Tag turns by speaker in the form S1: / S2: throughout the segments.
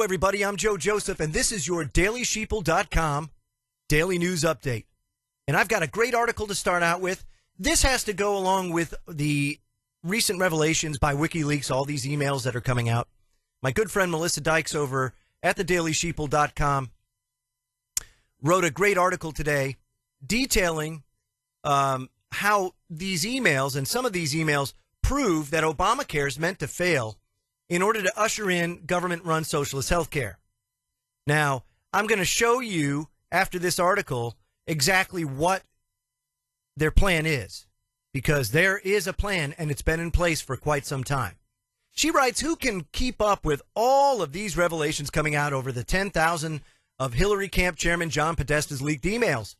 S1: Hello, everybody. I'm Joe Joseph, and this is your dailysheeple.com daily news update. And I've got a great article to start out with. This has to go along with the recent revelations by WikiLeaks, all these emails that are coming out. My good friend Melissa Dykes over at the dailysheeple.com wrote a great article today detailing how these emails and some of these emails prove that Obamacare is meant to fail in order to usher in government-run socialist health care. Now, I'm going to show you after this article exactly what their plan is, because there is a plan and it's been in place for quite some time. She writes, who can keep up with all of these revelations coming out over the 10,000 of Hillary Camp Chairman John Podesta's leaked emails?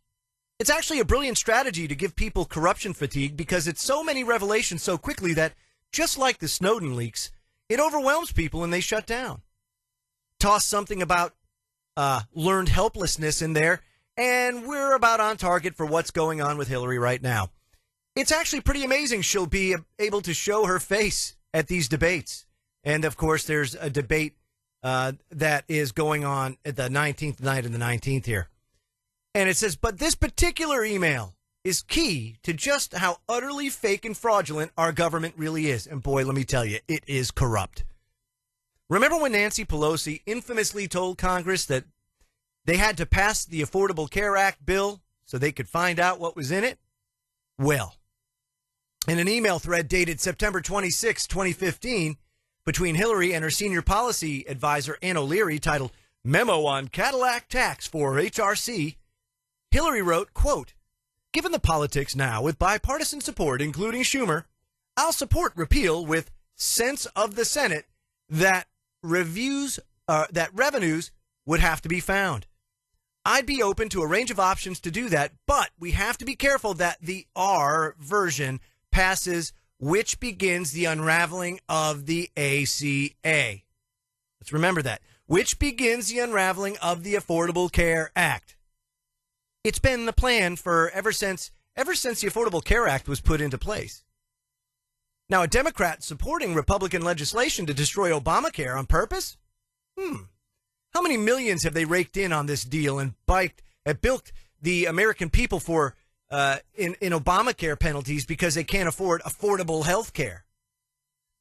S1: It's actually a brilliant strategy to give people corruption fatigue because it's so many revelations so quickly that, just like the Snowden leaks, it overwhelms people and they shut down. Toss something about learned helplessness in there, and we're about on target for what's going on with Hillary right now. It's actually pretty amazing she'll be able to show her face at these debates. And, of course, there's a debate that is going on at the 19th night of the 19th here. And it says, but this particular email is key to just how utterly fake and fraudulent our government really is. And boy, let me tell you, it is corrupt. Remember when Nancy Pelosi infamously told Congress that they had to pass the Affordable Care Act bill so they could find out what was in it? Well, in an email thread dated September 26, 2015, between Hillary and her senior policy advisor, Ann O'Leary, titled Memo on Cadillac Tax for HRC, Hillary wrote, quote, given the politics now with bipartisan support, including Schumer, I'll support repeal with sense of the Senate that revenues would have to be found. I'd be open to a range of options to do that, but we have to be careful that the R version passes, which begins the unraveling of the ACA. Let's remember that. Which begins the unraveling of the Affordable Care Act. It's been the plan for ever since the Affordable Care Act was put into place. Now, a Democrat supporting Republican legislation to destroy Obamacare on purpose? How many millions have they raked in on this deal and bilked the American people for in Obamacare penalties because they can't afford affordable health care?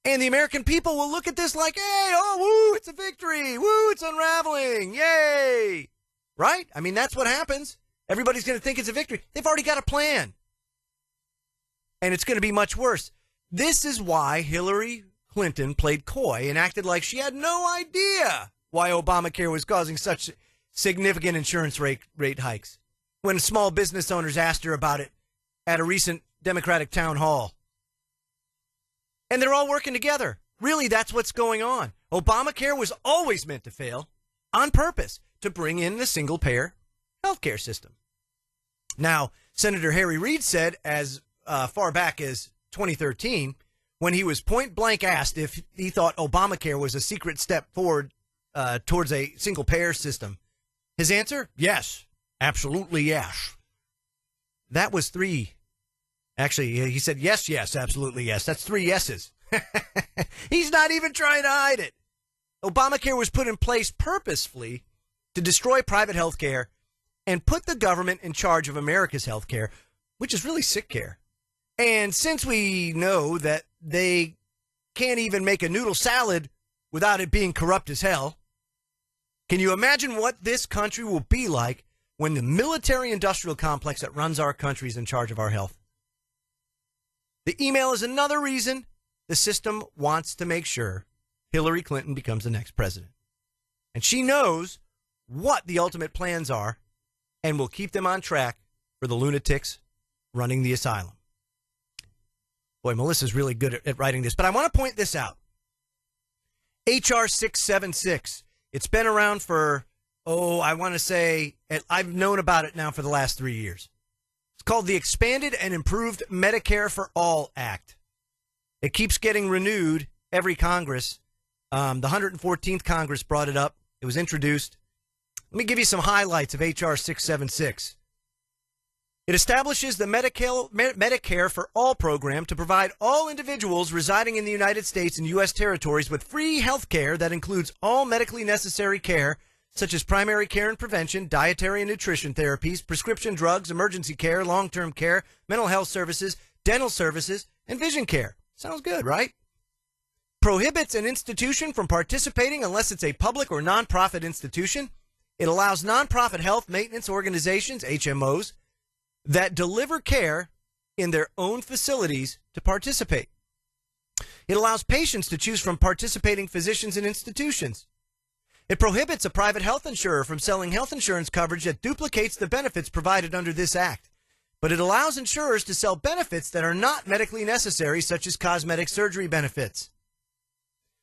S1: And the American people will look at this like, hey, oh, woo, it's a victory. Woo, it's unraveling. Yay. Right? I mean, that's what happens. Everybody's going to think it's a victory. They've already got a plan. And it's going to be much worse. This is why Hillary Clinton played coy and acted like she had no idea why Obamacare was causing such significant insurance rate hikes when small business owners asked her about it at a recent Democratic town hall. And they're all working together. Really, that's what's going on. Obamacare was always meant to fail on purpose to bring in the single-payer healthcare system. Now, Senator Harry Reid said as far back as 2013, when he was point blank asked if he thought Obamacare was a secret step forward towards a single payer system, his answer, yes, absolutely yes. That was three. Actually, he said yes, yes, absolutely yes. That's three yeses. He's not even trying to hide it. Obamacare was put in place purposefully to destroy private health care and put the government in charge of America's health care, which is really sick care. And since we know that they can't even make a noodle salad without it being corrupt as hell, can you imagine what this country will be like when the military-industrial complex that runs our country is in charge of our health? The email is another reason the system wants to make sure Hillary Clinton becomes the next president. And she knows what the ultimate plans are and will keep them on track for the lunatics running the asylum. Boy, Melissa's really good at writing this, but I want to point this out. H.R. 676. It's been around for, I want to say, I've known about it now for the last 3 years. It's called the Expanded and Improved Medicare for All Act. It keeps getting renewed every Congress. The 114th Congress brought it up. It was introduced. Let me give you some highlights of H.R. 676. It establishes the Medicare for All program to provide all individuals residing in the United States and U.S. territories with free health care that includes all medically necessary care, such as primary care and prevention, dietary and nutrition therapies, prescription drugs, emergency care, long-term care, mental health services, dental services, and vision care. Sounds good, right? Prohibits an institution from participating unless it's a public or nonprofit institution. It allows nonprofit health maintenance organizations, HMOs, that deliver care in their own facilities to participate. It allows patients to choose from participating physicians and institutions. It prohibits a private health insurer from selling health insurance coverage that duplicates the benefits provided under this act. But it allows insurers to sell benefits that are not medically necessary, such as cosmetic surgery benefits.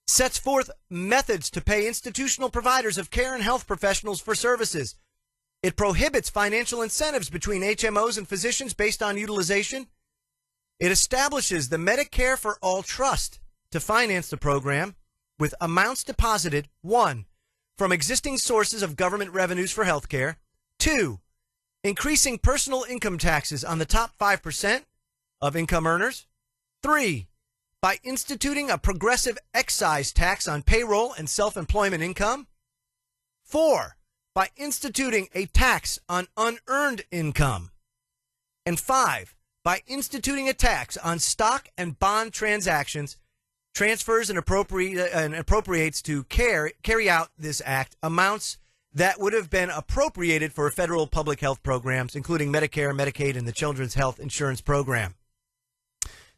S1: Sets forth methods to pay institutional providers of care and health professionals for services. It prohibits financial incentives between HMOs and physicians based on utilization. It establishes the Medicare for All Trust to finance the program with amounts deposited, 1, from existing sources of government revenues for health care, 2, increasing personal income taxes on the top 5% of income earners, 3, by instituting a progressive excise tax on payroll and self-employment income, 4, by instituting a tax on unearned income, and 5, by instituting a tax on stock and bond transactions, transfers and appropriates to carry out this act amounts that would have been appropriated for federal public health programs, including Medicare, Medicaid, and the Children's Health Insurance Program.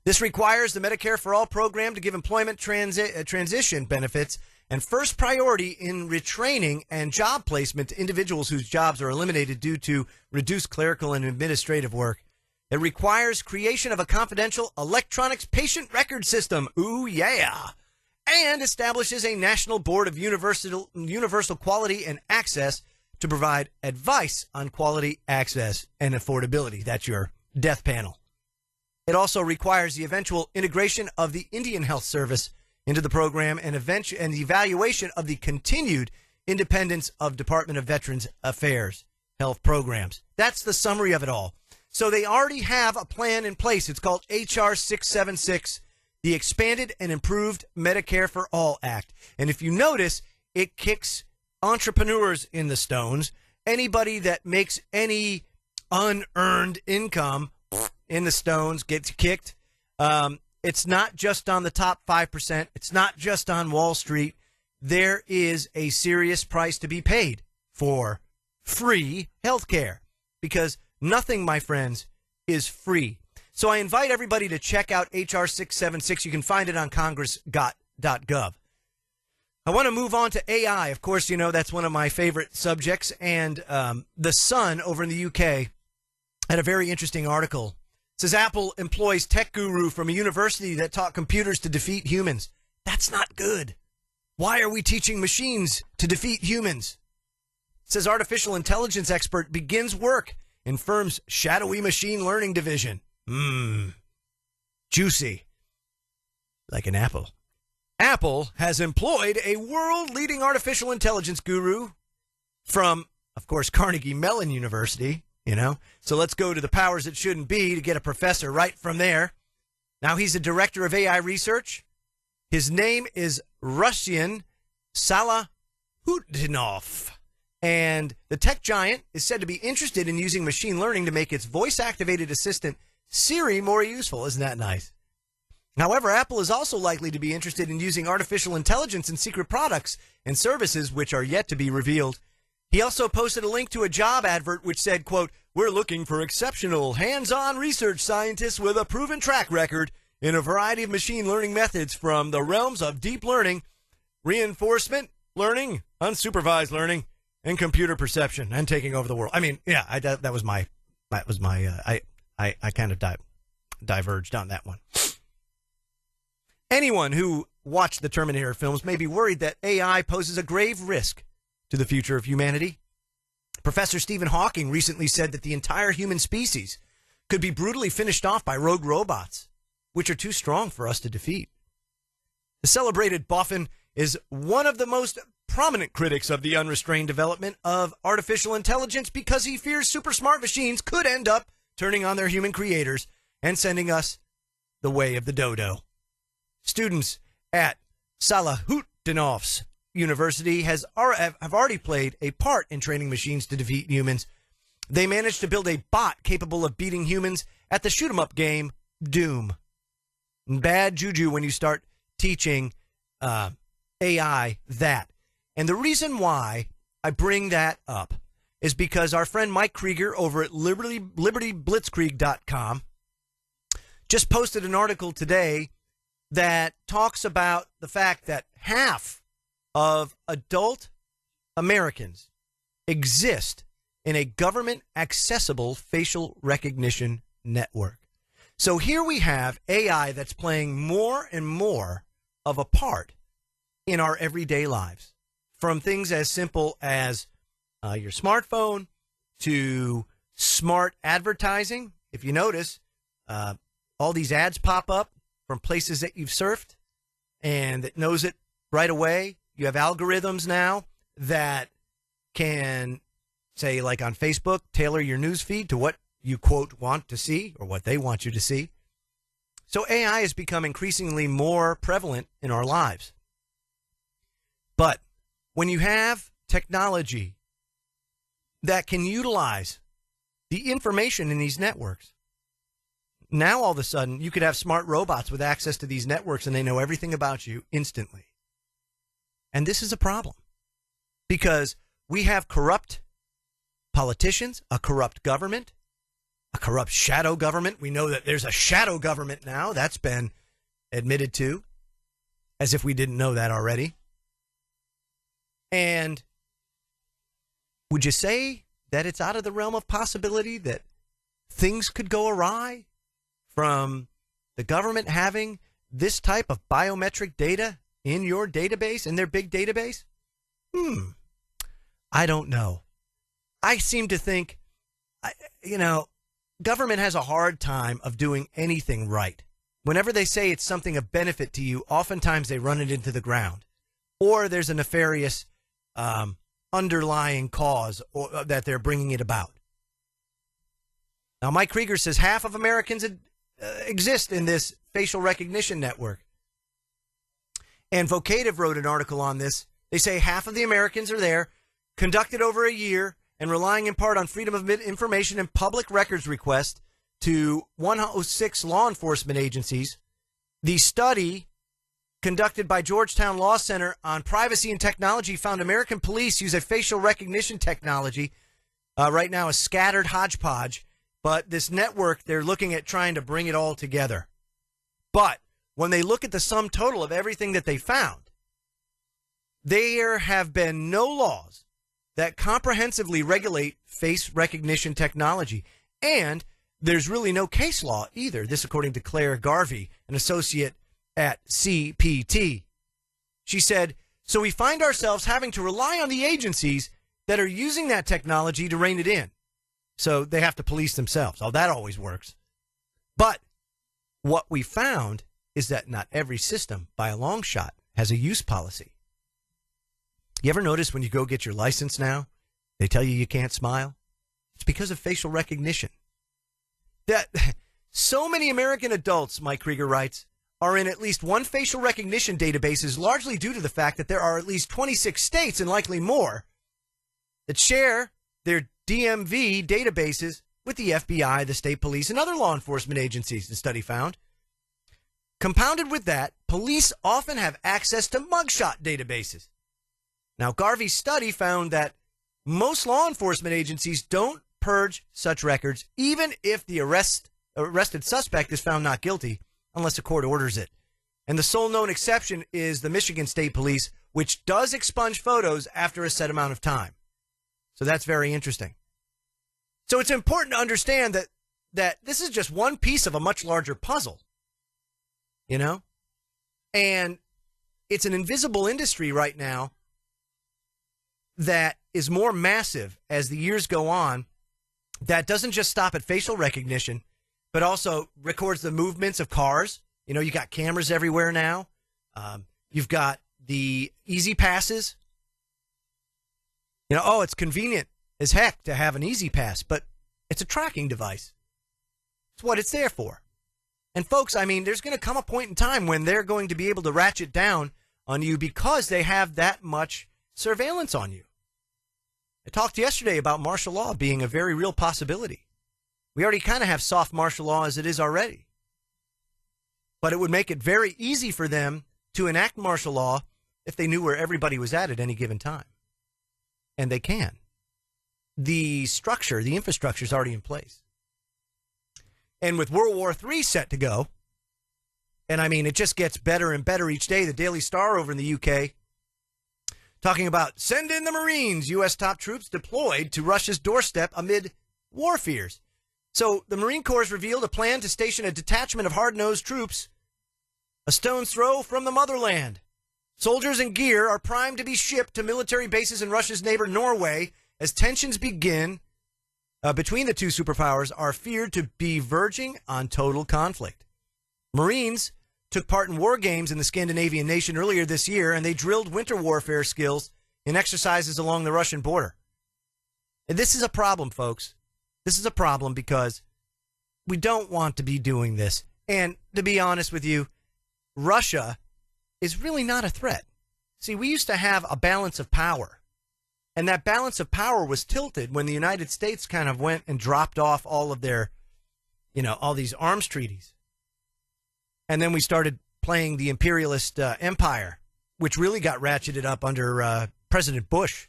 S1: This requires the Medicare for All program to give employment transition benefits and first priority in retraining and job placement to individuals whose jobs are eliminated due to reduced clerical and administrative work. It requires creation of a confidential electronics patient record system. Ooh, yeah. And establishes a national board of universal quality and access to provide advice on quality, access, and affordability. That's your death panel. It also requires the eventual integration of the Indian Health Service into the program and the evaluation of the continued independence of Department of Veterans Affairs health programs. That's the summary of it all. So they already have a plan in place. It's called H.R. 676, the Expanded and Improved Medicare for All Act. And if you notice, it kicks entrepreneurs in the stones. Anybody that makes any unearned income in the stones gets kicked. It's not just on the top 5%. It's not just on Wall Street. There is a serious price to be paid for free health care, because nothing, my friends, is free. So I invite everybody to check out H.R. 676. You can find it on congress.gov. I want to move on to AI. Of course, you know, that's one of my favorite subjects. And The Sun over in the UK had a very interesting article. It says Apple employs tech guru from a university that taught computers to defeat humans. That's not good. Why are we teaching machines to defeat humans? It says artificial intelligence expert begins work in firm's shadowy machine learning division. Juicy. Like an apple. Apple has employed a world-leading artificial intelligence guru from, of course, Carnegie Mellon University. You know, so let's go to the powers that shouldn't be to get a professor right from there. Now he's a director of AI research. His name is Ruslan Salahutdinov. And the tech giant is said to be interested in using machine learning to make its voice-activated assistant Siri more useful. Isn't that nice? However, Apple is also likely to be interested in using artificial intelligence in secret products and services which are yet to be revealed. He also posted a link to a job advert which said, quote, "We're looking for exceptional, hands-on research scientists with a proven track record in a variety of machine learning methods from the realms of deep learning, reinforcement learning, unsupervised learning, and computer perception, and taking over the world." I mean, yeah, I kind of diverged on that one. Anyone who watched the Terminator films may be worried that AI poses a grave risk to the future of humanity. Professor Stephen Hawking recently said that the entire human species could be brutally finished off by rogue robots, which are too strong for us to defeat. The celebrated Boffin is one of the most prominent critics of the unrestrained development of artificial intelligence because he fears super smart machines could end up turning on their human creators and sending us the way of the dodo. Students at Salahuddinov University have already played a part in training machines to defeat humans. They managed to build a bot capable of beating humans at the shoot-'em-up game Doom. Bad juju when you start teaching AI that. And the reason why I bring that up is because our friend Mike Krieger over at libertyblitzkrieg.com just posted an article today that talks about the fact that half of adult Americans exist in a government-accessible facial recognition network. So here we have AI that's playing more and more of a part in our everyday lives, from things as simple as your smartphone to smart advertising. If you notice, all these ads pop up from places that you've surfed, and it knows it right away. You have algorithms now that can, say, like on Facebook, tailor your news feed to what you, quote, want to see or what they want you to see. So AI has become increasingly more prevalent in our lives. But when you have technology that can utilize the information in these networks, now all of a sudden you could have smart robots with access to these networks and they know everything about you instantly. And this is a problem because we have corrupt politicians, a corrupt government, a corrupt shadow government. We know that there's a shadow government now. That's been admitted to, as if we didn't know that already. And would you say that it's out of the realm of possibility that things could go awry from the government having this type of biometric data in your database, in their big database? I don't know. I seem to think, government has a hard time of doing anything right. Whenever they say it's something of benefit to you, oftentimes they run it into the ground. Or there's a nefarious underlying cause that they're bringing it about. Now, Mike Krieger says half of Americans exist in this facial recognition network. And Vocative wrote an article on this. They say half of the Americans are there, conducted over a year, and relying in part on freedom of information and public records requests to 106 law enforcement agencies. The study conducted by Georgetown Law Center on privacy and technology found American police use a facial recognition technology, right now a scattered hodgepodge, but this network, they're looking at trying to bring it all together. But when they look at the sum total of everything that they found, there have been no laws that comprehensively regulate face recognition technology. And there's really no case law either. This according to Claire Garvey, an associate at CPT. She said, so we find ourselves having to rely on the agencies that are using that technology to rein it in. So they have to police themselves. Oh, that always works. But what we found is that not every system, by a long shot, has a use policy. You ever notice when you go get your license now, they tell you can't smile? It's because of facial recognition. That so many American adults, Mike Krieger writes, are in at least one facial recognition database is largely due to the fact that there are at least 26 states and likely more that share their DMV databases with the FBI, the state police, and other law enforcement agencies, the study found. Compounded with that, police often have access to mugshot databases. Now, Garvey's study found that most law enforcement agencies don't purge such records, even if the arrested suspect is found not guilty, unless a court orders it. And the sole known exception is the Michigan State Police, which does expunge photos after a set amount of time. So that's very interesting. So it's important to understand that this is just one piece of a much larger puzzle, And it's an invisible industry right now that is more massive as the years go on, that doesn't just stop at facial recognition, but also records the movements of cars. You got cameras everywhere now. You've got the easy passes. It's convenient as heck to have an easy pass, but it's a tracking device. It's what it's there for. And folks, I mean, there's going to come a point in time when they're going to be able to ratchet down on you because they have that much surveillance on you. I talked yesterday about martial law being a very real possibility. We already kind of have soft martial law as it is already. But it would make it very easy for them to enact martial law if they knew where everybody was at any given time. And they can. The structure, the infrastructure is already in place. And with World War III set to go, and I mean, it just gets better and better each day. The Daily Star over in the UK talking about send in the Marines, U.S. top troops deployed to Russia's doorstep amid war fears. So the Marine Corps has revealed a plan to station a detachment of hard-nosed troops a stone's throw from the motherland. Soldiers and gear are primed to be shipped to military bases in Russia's neighbor Norway as tensions begin between the two superpowers are feared to be verging on total conflict. Marines took part in war games in the Scandinavian nation earlier this year, and they drilled winter warfare skills in exercises along the Russian border. And this is a problem, folks. This is a problem because we don't want to be doing this. And to be honest with you, Russia is really not a threat. See, we used to have a balance of power. And that balance of power was tilted when the United States kind of went and dropped off all of their, all these arms treaties. And then we started playing the imperialist empire, which really got ratcheted up under President Bush.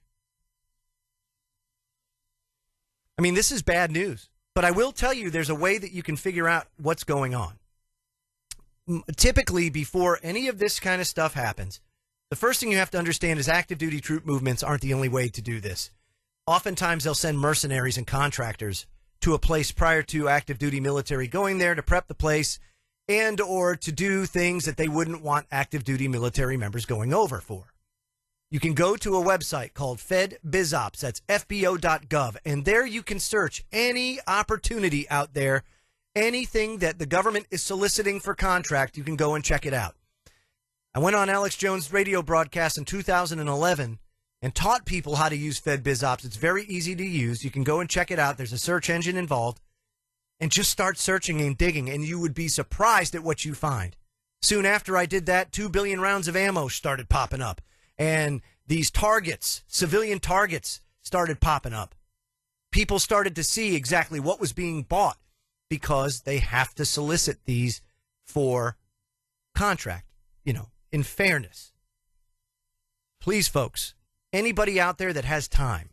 S1: I mean, this is bad news. But I will tell you there's a way that you can figure out what's going on. Typically, before any of this kind of stuff happens, the first thing you have to understand is active duty troop movements aren't the only way to do this. Oftentimes, they'll send mercenaries and contractors to a place prior to active duty military going there to prep the place and or to do things that they wouldn't want active duty military members going over for. You can go to a website called FedBizOps, that's fbo.gov, and there you can search any opportunity out there, anything that the government is soliciting for contract, you can go and check it out. I went on Alex Jones' radio broadcast in 2011 and taught people how to use FedBizOps. It's very easy to use. You can go and check it out. There's a search engine involved. And just start searching and digging, and you would be surprised at what you find. Soon after I did that, 2 billion rounds of ammo started popping up. And these targets, civilian targets, started popping up. People started to see exactly what was being bought because they have to solicit these for contract, in fairness. Please, folks, anybody out there that has time,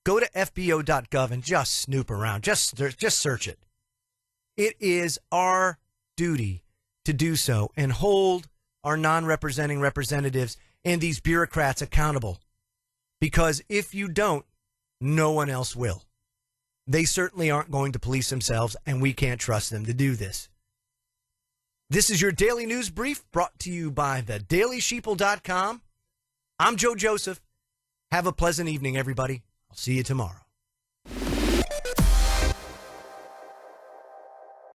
S1: go to fbo.gov and just snoop around. Just search it. It is our duty to do so and hold our non-representing representatives and these bureaucrats accountable. Because if you don't, no one else will. They certainly aren't going to police themselves, and we can't trust them to do this. This is your daily news brief brought to you by thedailysheeple.com. I'm Joe Joseph. Have a pleasant evening, everybody. I'll see you tomorrow.